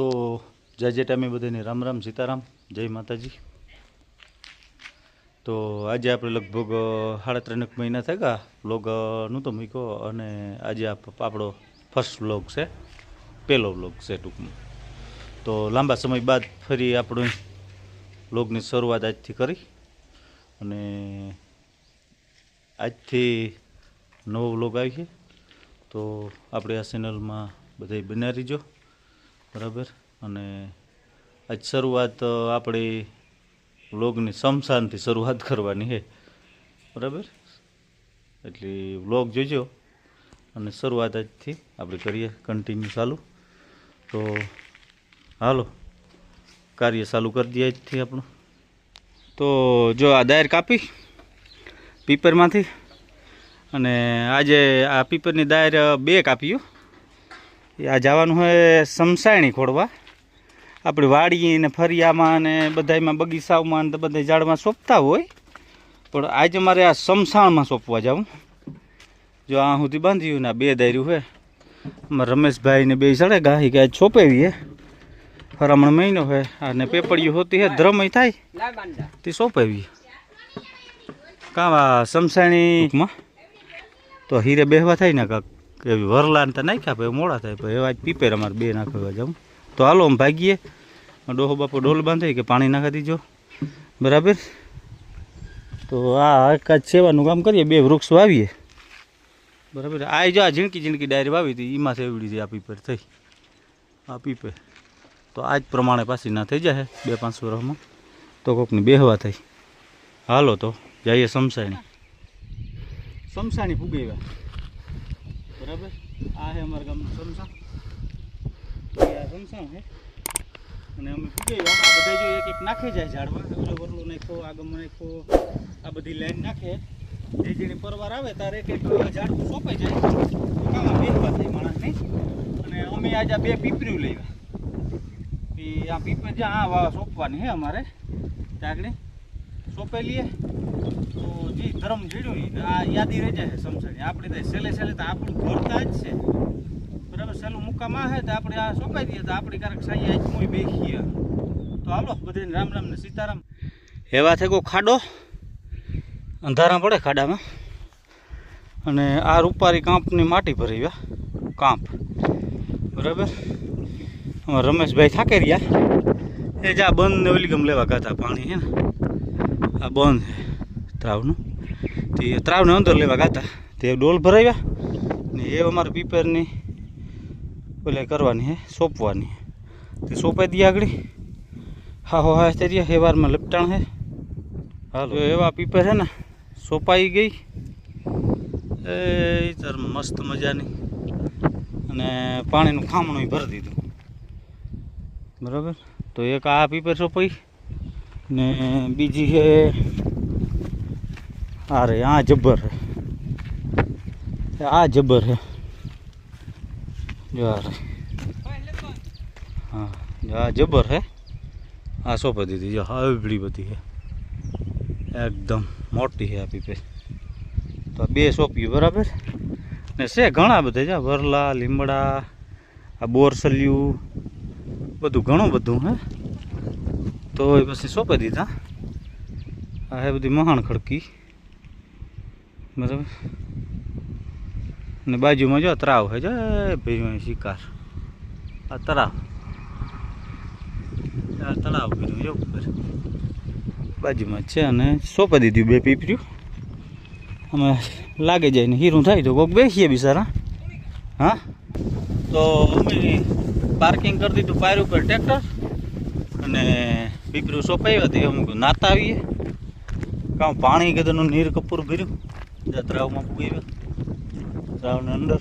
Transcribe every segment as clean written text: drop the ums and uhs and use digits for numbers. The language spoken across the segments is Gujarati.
તો જે ટાઈમે બધાને રામ રામ સીતારામ જય માતાજી। તો આજે આપણે લગભગ 3.5 મહિના થઈ ગયા વ્લોગ નહોતો મૂક્યો અને આજે આપણો ફર્સ્ટ વ્લોગ છે, પહેલો વ્લોગ છે ટૂંકમાં। તો લાંબા સમય બાદ ફરી આપણે વ્લોગની શરૂઆત આજથી કરી અને આજથી નવો વ્લોગ આવી છે। તો આપણે આ ચેનલમાં બધાય બન્યા રહીજો, બરાબર। અને આજ શરૂઆત આપણી વ્લોગની શમશાનથી શરૂઆત કરવાની છે, બરાબર। એટલે વ્લોગ જોજો અને શરૂઆત આજથી આપણે કરીએ કન્ટિન્યુ ચાલુ। તો હાલો કાર્ય ચાલુ કરી દઈએ આજથી આપણું। તો જો આ દાયર કાપી પીપરમાંથી અને આજે આ પીપરની દાયર 2 કાપ્યું। આ જવાનું હોય શમશાણી ખોડવા, આપણી વાડી ને ફરિયામાં ને બધામાં બગીચાઓમાં ને બધા ઝાડમાં સોંપતા હોય, પણ આજે મારે આ શમશાણમાં સોંપવા જાઉં। જો આ સુધી બાંધ્યું ને આ 2 દાયરું છે અમારા રમેશભાઈ ને 2 ચડે ગાહી કે આજ સોંપાવીએ, ફરામણ મહિનો છે અને પેપડિયું હોતી હે ધ્રમય થાય તે સોંપાવીએ કાં આ શમશાણીમાં। તો હીરે બેહવા થાય ને કાંક એવી વરલાન તો નાખ્યા પછી મોડા થાય, પછી એવા પીપેર અમારે 2 નાખવા જાઉં। તો હાલો આમ ભાગીએ, ડોહો બાપો ડોલ બાંધે કે પાણી નાખી દીજો, બરાબર। તો આ કાંઈ સેવાનું કામ કરીએ, 2 વૃક્ષ વાવીએ, બરાબર। આ જો આ ઝીણકી ઝીણકી ડાયરી વાવી હતી એમાં એવડી છે આ પીપર થઈ, આ પીપર તો આ જ પ્રમાણે પાછી ના થઈ જાય 2-5 વર્ષમાં, તો કોકની બેહવા થઈ। હાલો તો જઈએ શમશાણી ફૂગેવા, બરાબર। આ છે અમારા ગામનું શમશાન, આ શમશાન છે અને અમે ફૂગેવા આ બધા જો એક એક નાખે જાય ઝાડમાં, ઓલો વરલો નાખો, આગમ નાખો, આ બધી લાઈન નાખે, જે જેની પરવાર આવે તારે એક એક ઝાડ સોંપાઈ જાય, કામાં બેહવા થાય માણસની। અને અમે આજે 2 પીપરીઓ લેવા, આ પીપર જ્યાં આ સોંપવાની છે અમારે ત્યાં આગળ સોંપાઈ લઈએ તો જે ધર્મ જીડ્યું આ યાદી રહી જાય શમશાની। આપણે તો છેલ્લે તો આપણું ઘરતા જ છે, બરાબર। સહેલું મુકામાં છે તો આપણે આ સોંપાઈ દઈએ તો આપણી કારક સાઈ આજ બેસીએ। તો હાલો બધાને રામ રામ ને સીતારામ। એવા થઈ ગયો ખાડો, અંધારા પડે ખાડામાં, અને આ રૂપારી કાંપની માટી ભરી ગયા કાંપ, બરાબર। અમારા રમેશભાઈ થાકે રહ્યા એ જ આ બંધ ને ઓલી ગમ લેવા ગાતા પાણી છે ને, આ બંધ ત્રાવનું તે ત્રાવને અંદર લેવા ગાતા તે ડોલ ભરાવ્યા ને એ અમારે પીપરની ઓલે કરવાની છે, સોંપવાની તે સોંપાઈ દઈએ આગળ। હા તે એ વારમાં લપટાણ છે। હાલો એવા પીપર છે ને સોંપાઈ ગઈ એ તાર મસ્ત મજાની, અને પાણીનું ખામણું ભરી દીધું, બરાબર। તો એક આ પીપર સોંપાઈ ને બીજી છે અરે આ જબ્બર છે, આ જબ્બર છે જો હા આ જબ્બર છે, આ સોંપી દીધી જો આવડી બધી છે, એકદમ મોટી છે આ પીપર। તો 2 સોંપ્યું, બરાબર। ને છે ઘણા બધા છે, વરલા, લીમડા, આ બોરસલિયું, બધું ઘણું બધું હે। તો એ પછી સોંપી દીધા। આ હે બધી મહાણ ખડકી, બરાબર। ને બાજુમાં જો તળાવ છે, જો ભાઈ શિકાર આ તળાવ, આ તળાવ કર્યું જો ઉપર બાજુમાં છે, અને સોંપી દીધું 2 પીપર્યું। અમે લાગે જાય ને હીરું થાય તો કોઈક બેસીએ બિચારા। હા તો અમે પાર્કિંગ કરી દીધું પાયર ઉપર ટ્રેક્ટર અને પીપરું સોંપાવ્યા હતી, અમુક નાતા આવીએ કાં પાણી કદરનું નીર કપૂર ભર્યું તળાવમાં પૂગાવ્યા, તળાવની અંદર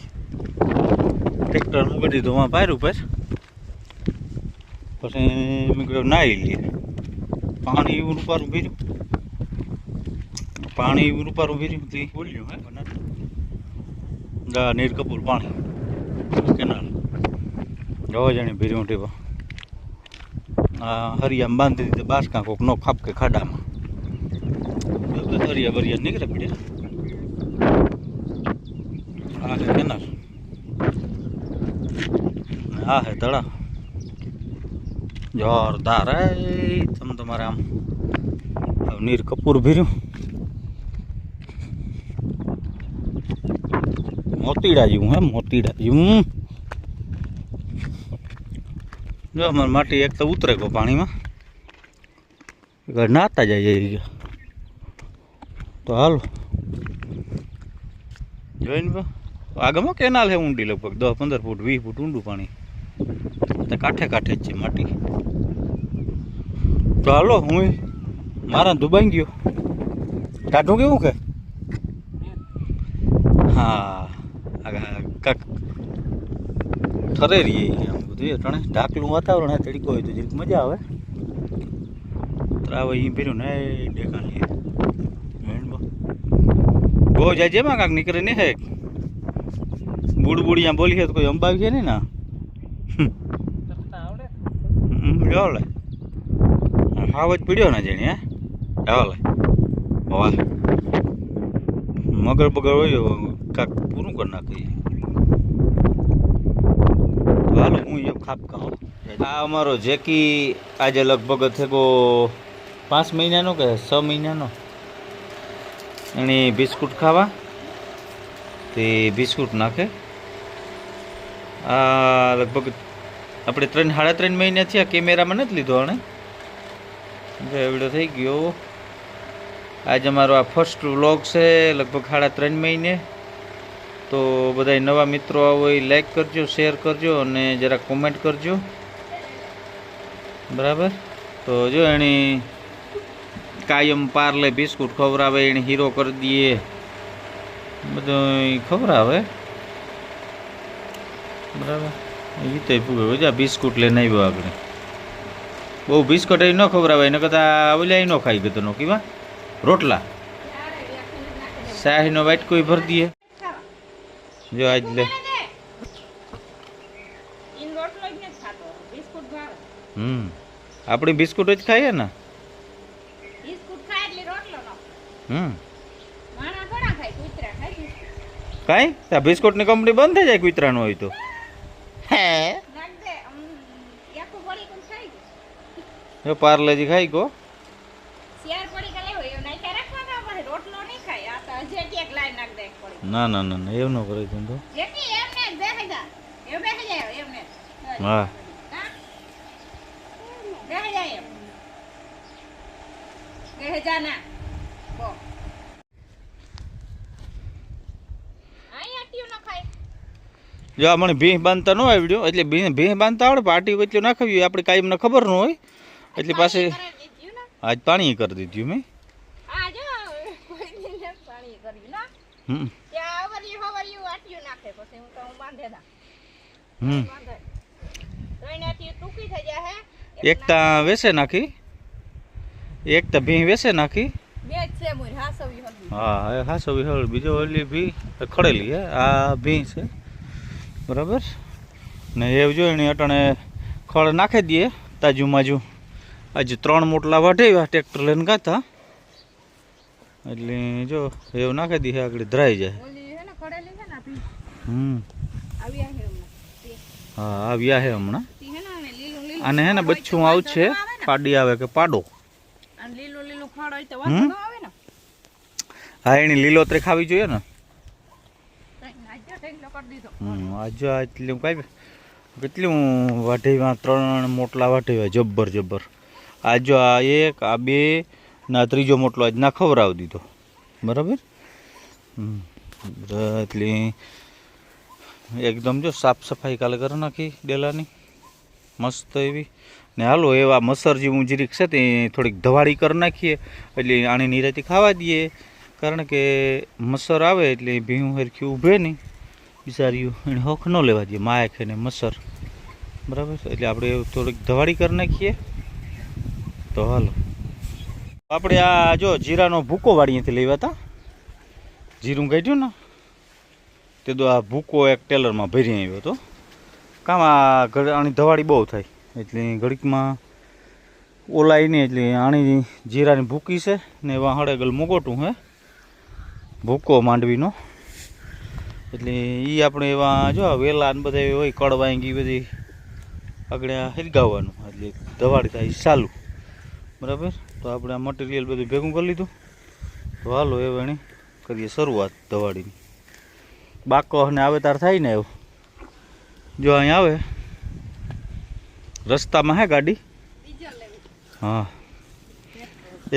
ટ્રેક્ટર મૂકી દીધું માં પાયર ઉપર, પછી મેં કહ્યું નાહી લઈએ। પાણી રૂપારું ભર્યું, પાણી રૂપારું ભર્યું તે બોલ્યું હે નીર કપૂર પાણી કેનાલ રવા જાણી ભર્યું ટેવા, આ હરિયામાં બાંધી દીધે બાસકા કોક નો ખાપકે ખાડામાં, હરિયા બરિયા નીકળે પડ્યા। આ છે કેનાલ, આ હે તળાવ, જોરદાર હે તમે તમારે આમ નીર કપૂર ભીર્યું મોતીડા જેવું હે મોતીડા જેવું જો અમારે માટી એક તો ઉતરે ગયો પાણીમાં નાતા જાય તો હાલો જોઈને આગળમાં કેનાલ છે ઊંડી લગભગ 10-15 ફૂટ 20 ફૂટ ઊંડું પાણી કાંઠે કાંઠે જ છે માટી તો હાલો હું મારા દુબાઈ ગયો કાઢું કેવું કે હા કાક ઠરે રહીએ આમ બધું અટાણે ઢાકલું વાતાવરણ હે તડકો હોય તો જરીક મજા આવે ત્રાવે અહીં પીર્યું ને દેખાડીએ બહુ જાય જેમાં કાંક નીકળે નહીં હે બુડબુડિયા બોલીએ તો કોઈ અંબાવી છે ને ના આવડે હાવ જ પીડ્યો ને જેને આવડે વાહ મગર બગર હોય કાંક પૂરું કરી નાખીએ હાલો હું એ ખાપ કહું આ અમારો જેકી આજે લગભગ થેગો 5 મહિનાનો કે 6 મહિનાનો એની બિસ્કુટ ખાવા તે બિસ્કુટ નાખે આ લગભગ આપણે 3-3.5 મહિના થયા કેમેરામાં નથી લીધો આણે એવડો થઈ ગયો આજ અમારો આ ફર્સ્ટ વ્લોગ છે લગભગ 3.5 મહિને તો બધા નવા મિત્રો હોય લાઈક કરજો શેર કરજો અને જરા કોમેન્ટ કરજો બરાબર તો જો એની કાયમ પાર્લે બિસ્કુટ ખવડાવે એને હીરો કરી દઈએ બધું ખવડાવે બરાબર એ તો પૂછો જા બિસ્કુટ લઈને આવ્યો આગળ બહુ બિસ્કુટ એ ન ખવડાવે એને કરતાં ઓલા ન ખાઈ ગયો નો કીવા રોટલા શાહીનો વાટકો ભરી દઈએ જો આજ લે આપણી બિસ્કુટ જ ખાઈએ ને કાંઈ ત્યાં બિસ્કુટની કંપની બંધ થઈ જાય કૂતરાનું હોય તો હે પાર્લેજી ખાઈ ગો ના ના ના ના એવું ન કરે તો હા જો મને ભીહ બાંધતા ન આવડ્યો એટલે ભીહ બાંધતા આવડે પાટી વચ્ચે નાખવી આપણે કાંઈ મને ખબર ન હોય એટલે પાસે આજ પાણી કરી દીધું મેં એકતા વેસે નાખી એકતા ભીહ વેસે નાખી હા હાસવી હળ બીજો ઓલી ભી ખડેલી હે આ ભીહ છે બરાબર ને એવું જો એની અટાણે ખડ નાખી દઈએ તાજું માજુ આજે 3 મોટલા વાઢેવા ટ્રેક્ટર લઈને ગાતા એટલે જો એવું નાખી દઈએ આગળ ધરાઈ જાય હા આવ્યા હે હમણાં આને હે ને બચ્ચું આવશે પાડી આવે કે પાડો હા એની લીલોતરી ખાવી જોઈએ ને આજે એટલું કઈ કેટલું વાઢેવા 3 મોટલા વાઢેવા જબ્બર આજો આ 1 આ 2 ના ત્રીજો મોટલો આજ ના ખવડાવી દીધો બરાબર એટલે એકદમ જો સાફ સફાઈ કાલે કરી નાખી ડેલાની મસ્ત એવી ને હાલો એવા મસર જેવું જરીક છે તે થોડીક ધવાડી કરી નાખીએ એટલે આની નિરાતી ખાવા દઈએ કારણ કે મસર આવે એટલે ભીહું હરખી ઊભે નહીં બિચાર્યું એને હોખ ન લેવા દઈએ માયક ને મસર બરાબર એટલે આપણે થોડીક ધવાડી કરી નાખીએ તો હાલો આપણે આ જો જીરાનો ભૂકો વાડીએથી લેવા હતા જીરું કાઢ્યું ને તે તો આ ભૂકો એક ટેલરમાં ભરી આવ્યો હતો કામ આ આની ધવાડી બહુ થાય એટલે ઘડીકમાં ઓલાય નહીં એટલે આની જીરાની ભૂકી છે ને એવા હળેગલ મોગોટું હે ભૂકો માંડવીનો એટલે એ આપણે એવા જો વેલા ને બધા હોય કડવાંગી બધી આગળ આ હિરગાવવાનું એટલે ધવાડી થાય ચાલુ બરાબર. તો આપણે આ મટીરિયલ બધું ભેગું કરી લીધું. તો હાલો એ વણી કરીએ શરૂઆત ધવાડીની. બાકો અને આવે તાર થાય ને એવું. જો અહીં આવે રસ્તામાં હે ગાડી, હા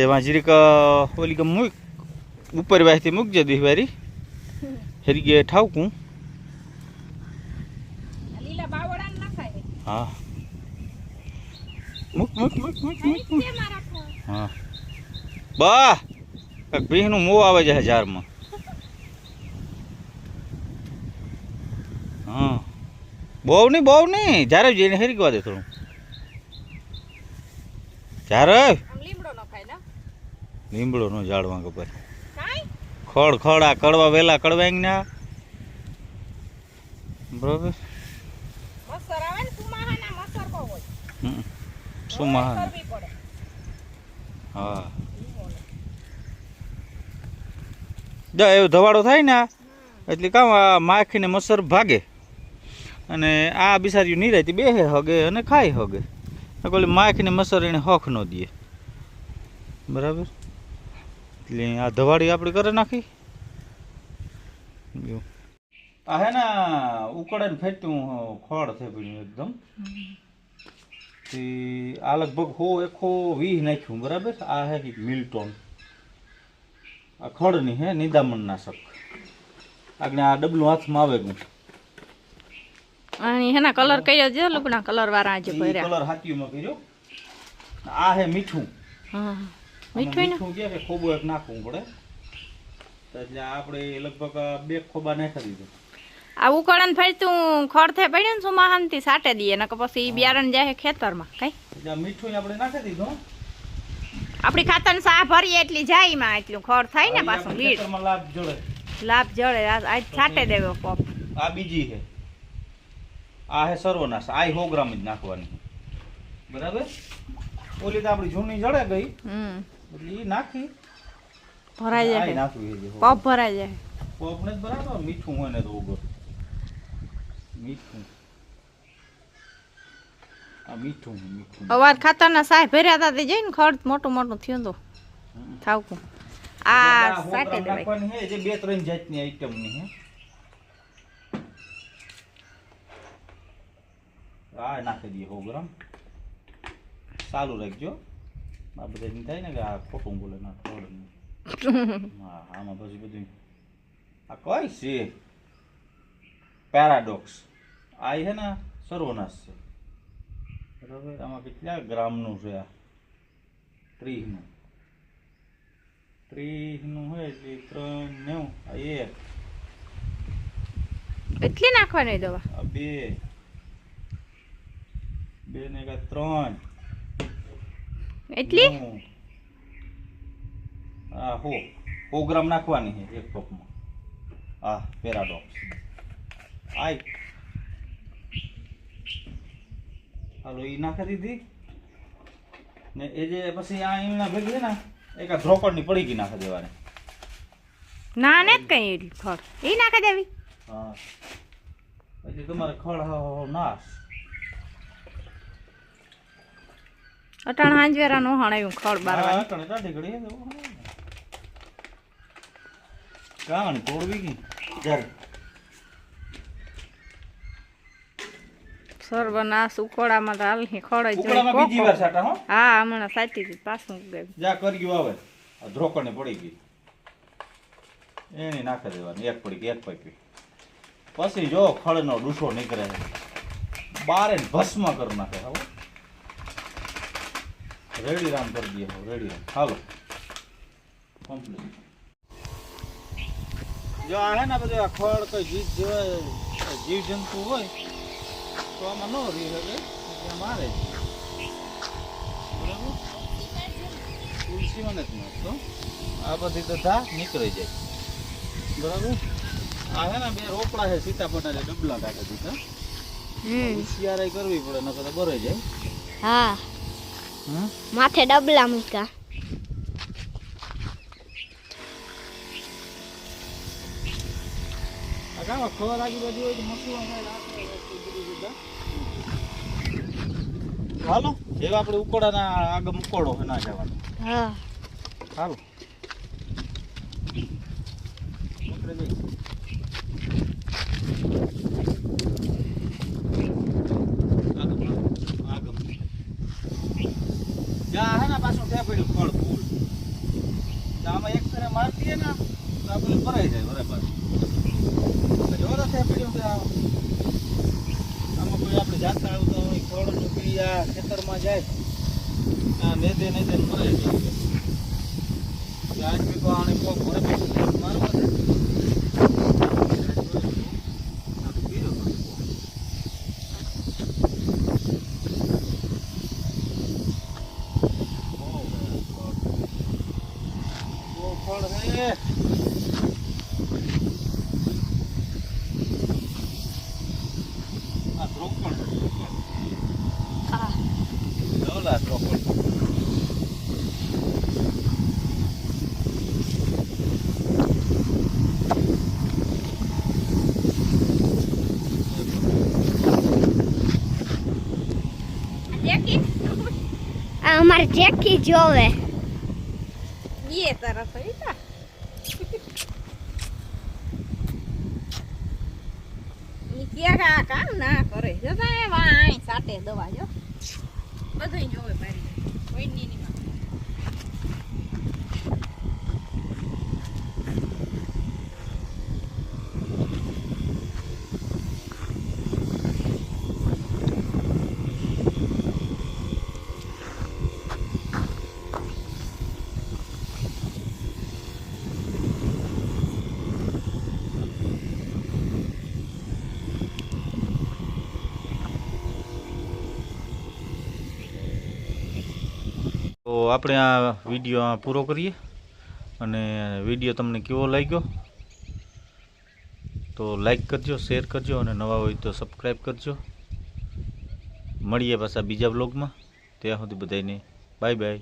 એમાં જરીક ઓલી કે મૂક ઉપર વાયથી મૂકજે દિવારી હેરી ઠાવકું. હા મૂક મૂક મૂક મૂક મૂક. હા બા કાંઈક ભીહનું મોં આવે છે ઝારમાં. હા બહુ નહીં જ્યારે જઈને હેરીકવા દે થોડું. જ્યારે લીમડો નો ઝાડવા ખબર ખડ ખડ આ કડવા વેલા કડવાઈ ને બરોબર. સુમા હા જો એવો ધવાડો થાય ને એટલે કામ આ માખીને મસર ભાગે અને આ બિસાર્યું નિરાયતી બેહે હગે અને ખાઈ હગે. ઓલી માખીને મસર એને હખ ન દે બરાબર. એટલે આ ધવાડી આપણે કરી નાખી. આ હે ને ઉકળે ને ફેટતું ખોળ થઈ પડ્યું એકદમ. આ લગભગ 120 નાખ્યું બરાબર. આ હે મિલ્ટોન આ ખડની હે નિદામણ નાશક. આગળ આ ડબલું હાથમાં આવે ગયું. અને હેના કલર કર્યો છે લુગડા કલર વાળા આજે ભર્યા. કલર હાથીમાં કર્યો. આ હે મીઠું. હા મીઠું ને કે ખોબો એક નાખવું પડે. એટલે આપણે લગભગ 2 ખોબા નાખી દીધું. આ ઉકળન ફરતું ખડ થઈ પડ્યું ને સુમાહાનથી સાટે દઈએ ને પછી બિયારણ જાય ખેતરમાં કઈ. એટલે મીઠું આપણે નાખી દીધું. આપણી ખાતર સાહ ભરીએ એટલી જાય માં એટલું ખડ થાય ને પાછું લીડ લાભ જળે આજ છાટે દેવો કોપ. આ બીજી છે. આ હે સર્વનાશ. આ 100 ગ્રામ જ નાખવાની બરાબર. ઓલી તો આપણી જૂની જળે ગઈ એટલે એ નાખી ભરાઈ જાય નાખવી છે પપ ભરાઈ જાય. પપ ને બરાબર મીઠું હોય ને તો ઉગર મીઠું. આ મીઠું મીઠું અવાર ખાતરના સાહ ભર્યા હતા તે જઈને ખડ મોટું મોટું થયું તો થાવકું. આ સાટે દેવાય નાખવાની છે જે 2-3 જાતની આઈટમ ની છે. આ નાખી દઈએ 100 ગ્રામ. ચાલુ રાખજો. આ બધા એમ થાય ને કે આ ખોટું બોલે ના ખોડ. હા આમાં પછી બધું આ કઈ છે પેરાડોક્સ. આ છે ને સર્વનાશ છે બરાબર. આમાં કેટલા ગ્રામનું છે? આ 30નું હોય એટલે 3 9 આ 1 એટલી નાખવાની દવા. આ 2 ને 3 એટલી આ 100 ગ્રામ નાખવાની છે એક કપમાં. આ પેરાડોક્સ આઈ હાલો એ નાખી દીધી ને. એ જે પછી આ ઈમના ભેગી છે ને એક આ ધ્રોકડની પડી ગઈ નાખી દેવાની. ના ને કઈ ખડ એ નાખી દેવી. હા પછી તમારે ખડ નાશ. અટાણ હાંજવેરા નો હણાયું ખડ બારવા. અટાણે ટાઢી ઘડી કાણ તોડવી ગઈ જ્યારે સર્વનાશ ઉકોડામાં તો હાલ ખડ જ ઉકળામાં બીજી વાર સાટા હો. હા હમણાં સાચી હતી પાછું જા કર્યું આવે આ ધ્રોકડને પડી ગઈ એની નાખી દેવાની. એક પડી એક પૈકી પછી જો ખડનો ડૂસો નીકળે છે બારે ભસ્મ કરી નાખે. હવે રેડી રામ કરી દઈએ. રેડી રામ હાલો કમ્પ્લીટ. જો આ હે ને બધું આ ખડ કોઈ જીવ જંતુ હોય તો આમાં ન રહી શકે એટલે મારે બરાબર. તુલસીમાં નથી નાખતો. આ બધી તો ધા નીકળી જાય બરાબર. આ હે ને 2 રોપડા છે સીતાફળના ડબલા કાઢી દીધા. હોશિયારી કરવી પડે નકર તો બરાઈ જાય. હા માથે ડબલા મૂક્યા. આ કામ ખબર આગી બાજુ હોય તો મસૂવા ખાય રાખે હાલો જેવા આપણે ઉકોડાના આગળ ઉકોડો ના જવાનું. હા હાલો ઉતરી જઈ. આગળ જ્યાં હે ને પાછું ત્યાં પડ્યું ફળ ફૂલ તો આમાં એક ફેરે મારતી હે ને તો આપણે ભરાઈ જાય બરાબર. જોરો ત્યાં પડ્યું કે આમાં કોઈ આપણે જાતા આવતા હોય ફળ નું આ ખેતરમાં જાય આ નેદે ભરાઈ જાય. આજ બી તો આને કોક ભરે મારવા દે. ફળ હે આ દ્રોપણ હા ડોલા દ્રોપણ. જેકી આ અમારે જેકી જોવે એ તરફ હઈ તા ઈ ક્યાં કામ ના કરે જતા એ વાય સાટે દવા જો બધું જોવે મારી કોઈ ની ની માં. તો આપણે આ વિડીયો પૂરો કરીએ અને વિડીયો તમને કેવો લાગ્યો તો લાઈક કરજો, શેર કરજો અને નવા હોય તો સબસ્ક્રાઈબ કરજો. મળીએ પાછા બીજા બ્લોગમાં. ત્યાં સુધી બધાને બાય બાય.